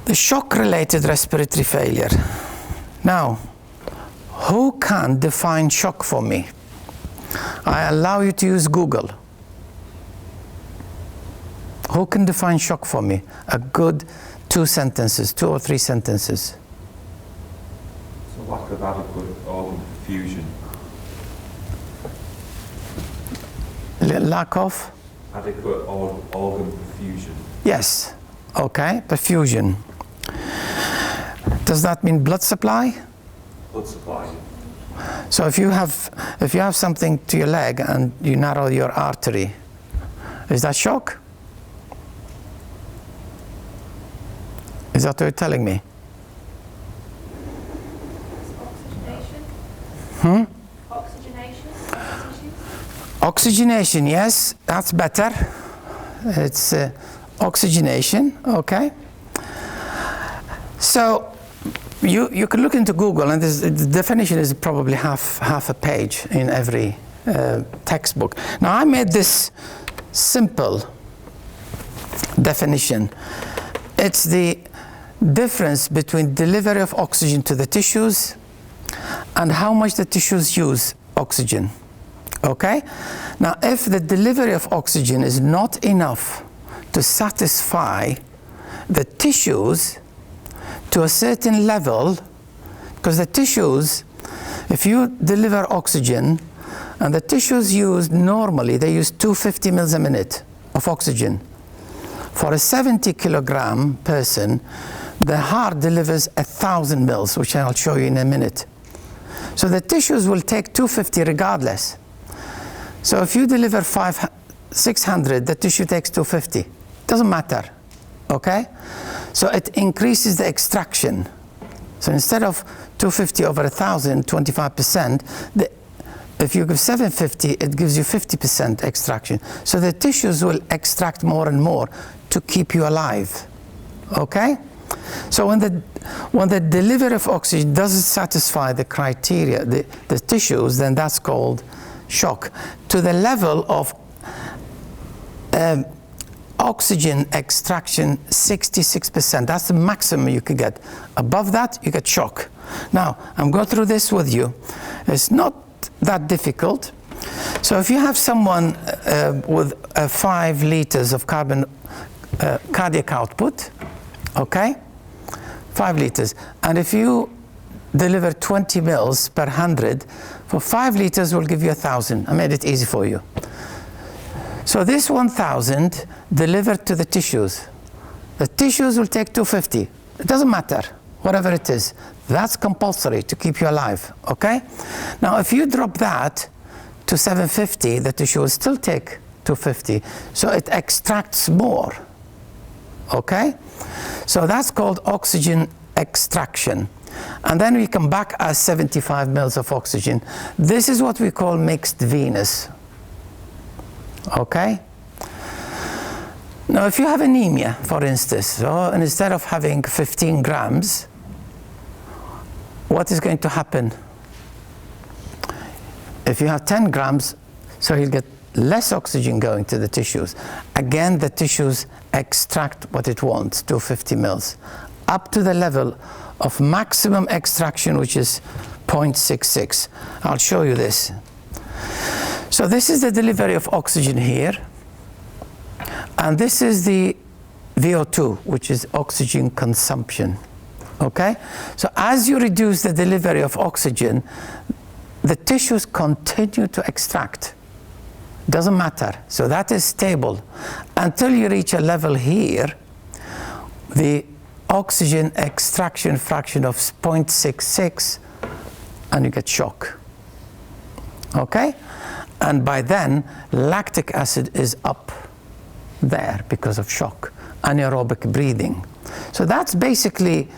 The shock-related respiratory failure. Now, who can define shock for me? I allow you to use Google. Who can define shock for me? A good 2 sentences, 2 or 3 sentences. It's a lack of adequate organ perfusion. Lack of? Adequate organ perfusion. Yes. Okay, perfusion. Does that mean blood supply? Blood supply. So if you have something to your leg and you narrow your artery, is that shock? Is that what you're telling me? Oxygenation? Oxygenation? Oxygenation, yes, that's better. It's oxygenation, okay. So you can look into Google, and the definition is probably half a page in every textbook. Now I made this simple definition. It's the difference between delivery of oxygen to the tissues and how much the tissues use oxygen. Okay? Now, if the delivery of oxygen is not enough to satisfy the tissues to a certain level, because the tissues, if you deliver oxygen and the tissues use normally, they use 250 mils a minute of oxygen. For a 70 kilogram person, the heart delivers 1,000 mils, which I'll show you in a minute. So the tissues will take 250 regardless. So if you deliver 600, the tissue takes 250. Doesn't matter, okay? So it increases the extraction. So instead of 250 over 1,000, 25%, if you give 750, it gives you 50% extraction. So the tissues will extract more and more to keep you alive, okay? So when the delivery of oxygen doesn't satisfy the criteria, the tissues, then that's called shock. To the level of oxygen extraction, 66%. That's the maximum you could get. Above that, you get shock. Now, I'm going through this with you. It's not that difficult. So if you have someone with 5 liters of cardiac output, okay, 5 liters, and if you deliver 20 mils per 100, for 5 liters will give you 1,000. I made it easy for you. So this 1,000 delivered to the tissues. The tissues will take 250. It doesn't matter, whatever it is. That's compulsory to keep you alive, okay? Now, if you drop that to 750, the tissue will still take 250. So it extracts more, okay? So that's called oxygen extraction. And then we come back as 75 mils of oxygen. This is what we call mixed venous, okay? Now, if you have anemia, for instance, so instead of having 15 grams, what is going to happen? If you have 10 grams, so you'll get less oxygen going to the tissues. Again, the tissues extract what it wants, 250 mils, up to the level of maximum extraction, which is 0.66. I'll show you this. So this is the delivery of oxygen here, and this is the VO2, which is oxygen consumption, okay? So as you reduce the delivery of oxygen, the tissues continue to extract. Doesn't matter. So that is stable until you reach a level here, the oxygen extraction fraction of 0.66, and you get shock, okay? And by then, lactic acid is up there because of shock, anaerobic breathing. So that's basically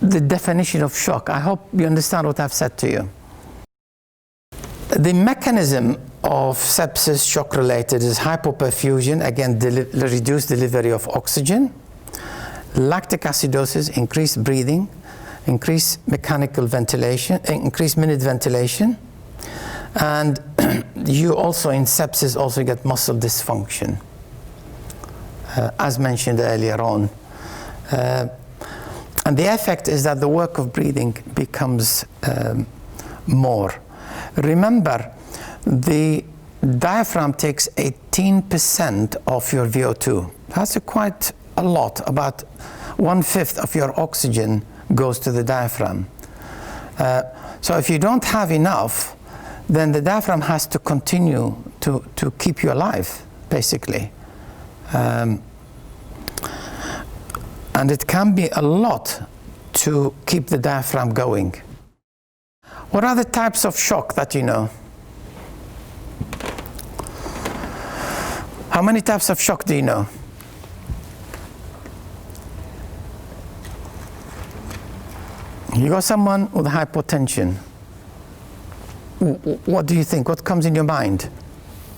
the definition of shock. I hope you understand what I've said to you. The mechanism of sepsis shock-related is hypoperfusion, again, reduced delivery of oxygen, lactic acidosis, increased breathing, increased mechanical ventilation, increased minute ventilation, and you also in sepsis also get muscle dysfunction, as mentioned earlier on. And the effect is that the work of breathing becomes more. Remember, the diaphragm takes 18% of your VO2. That's quite a lot. About 1/5 of your oxygen goes to the diaphragm. So if you don't have enough, then the diaphragm has to continue to keep you alive, basically. And it can be a lot to keep the diaphragm going. What are the types of shock that you know? How many types of shock do you know? You got someone with hypotension. What do you think? What comes in your mind?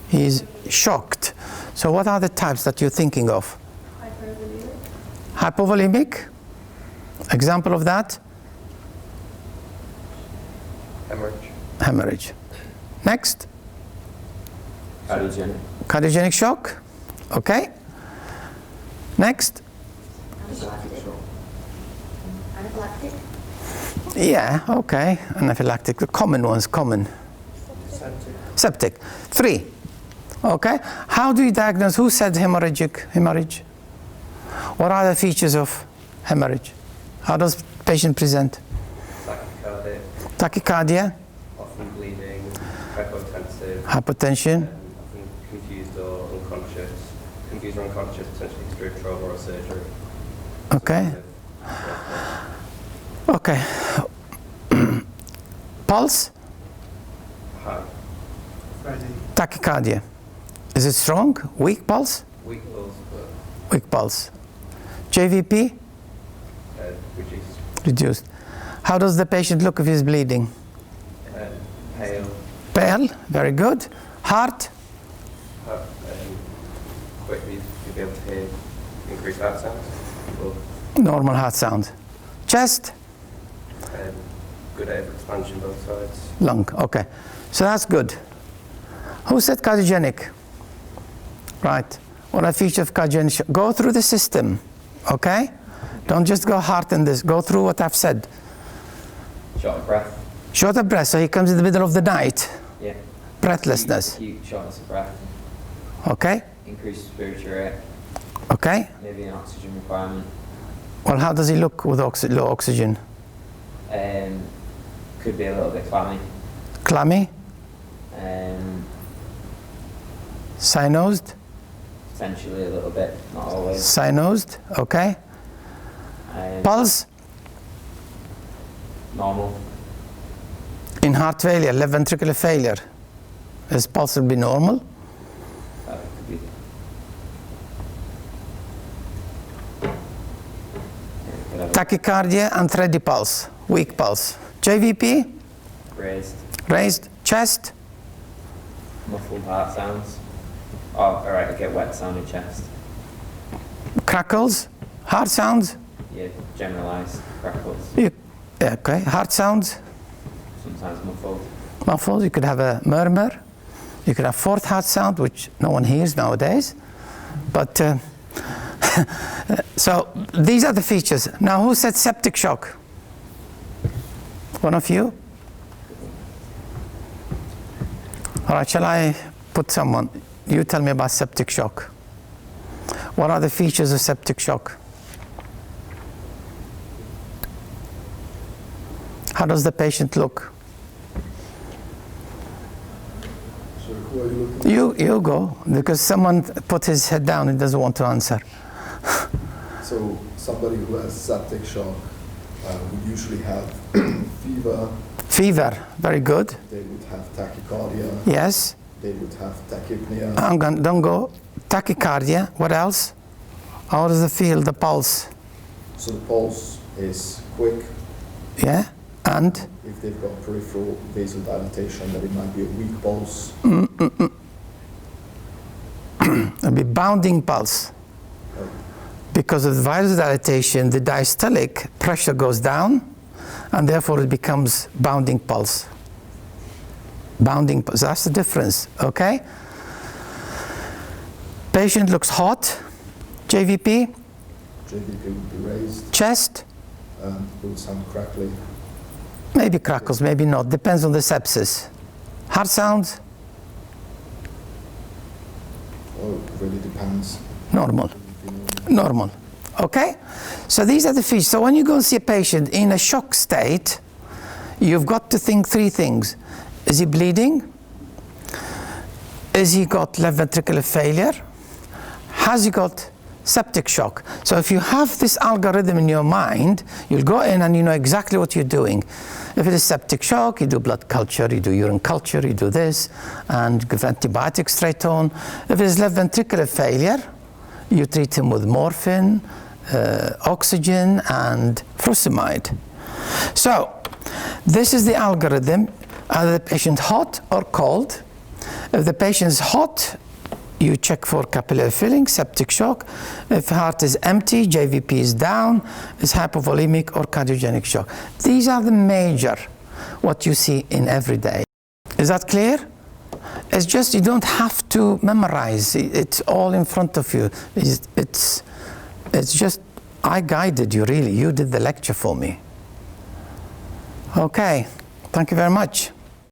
He's shocked. So what are the types that you're thinking of? Hypovolemic? Example of that? Hemorrhage. Hemorrhage. Next? Cardiogenic. Cardiogenic shock. Okay. Next? Anaphylactic. Yeah, okay. Anaphylactic. The common ones, common. Septic. 3. Okay. How do you diagnose? Who said hemorrhage? What are the features of hemorrhage? How does the patient present? Tachycardia. Tachycardia, Often bleeding. Hypotensive. hypotension, Often confused or unconscious. Confused or unconscious, potentially through trauma or surgery. okay. Okay. Pulse, High. tachycardia. Is it strong? Weak pulse? Weak pulse, but Weak pulse. JVP? reduced. Reduced. How does the patient look if he's bleeding? Pale. Pale, very good. Heart, Quickly you'll be able to hear increased heart sounds. Or, normal heart sound. Chest, good air expansion both sides. lung, okay. So that's good. Who said cardiogenic? Right. What are features of cardiogenic? Go through the system, okay? Don't just go heart in this. Go through what I've said. Short of breath. Short of breath, so he comes in the middle of the night. Yeah. Breathlessness, Acute shortness of breath. okay? Increased respiratory rate. Okay. Maybe an oxygen requirement. Well, how does he look with low oxygen? Could be a little bit clammy. Clammy, cynosed, Potentially a little bit, not always. cynosed, okay? Pulse, Normal. in heart failure, left ventricular failure, his pulse will be normal. Could be. Could have Tachycardia and thready pulse, weak pulse. JVP, raised, raised. Chest, muffled heart sounds. Oh, alright, I get wet sounding chest. crackles, heart sounds. Yeah, generalised crackles. Okay, heart sounds, Sometimes muffled. muffled. You could have a murmur. You could have fourth heart sound, which no one hears nowadays. But so these are the features. Now, who said septic shock? One of you? All right, shall I put someone? You tell me about septic shock. What are the features of septic shock? How does the patient look? So who are you looking You go, because someone put his head down and doesn't want to answer. at? So somebody who has septic shock would usually have fever, Fever, very good. they would have tachycardia, Yes. they would have tachypnea, Don't go. Tachycardia, what else? How does it feel, the pulse? so the pulse is quick. Yeah, and? If they've got peripheral vasodilatation, then it might be a weak pulse. It'll be bounding pulse. Because of the vasodilatation, the diastolic pressure goes down, and therefore it becomes bounding pulse. Bounding pulse, that's the difference, okay? Patient looks hot, JVP, JVP would be raised, chest, and it will sound crackly. Maybe crackles, maybe not. Depends on the sepsis. Heart sounds? Oh, it really depends. Normal. Normal. Okay? So these are the features. So when you go and see a patient in a shock state, you've got to think three things. Is he bleeding? Is he got left ventricular failure? Has he got septic shock? So if you have this algorithm in your mind, you'll go in and you know exactly what you're doing. If it is septic shock, you do blood culture, you do urine culture, you do this, and give antibiotics straight on. If it is left ventricular failure, you treat him with morphine, oxygen, and furosemide. So this is the algorithm. Are the patient hot or cold? If the patient is hot, you check for capillary filling, septic shock. If heart is empty, JVP is down, is hypovolemic or cardiogenic shock. These are the major, what you see in every day. Is that clear? It's just, you don't have to memorize. It's all in front of you. It's just, I guided you really. You did the lecture for me. Okay, thank you very much.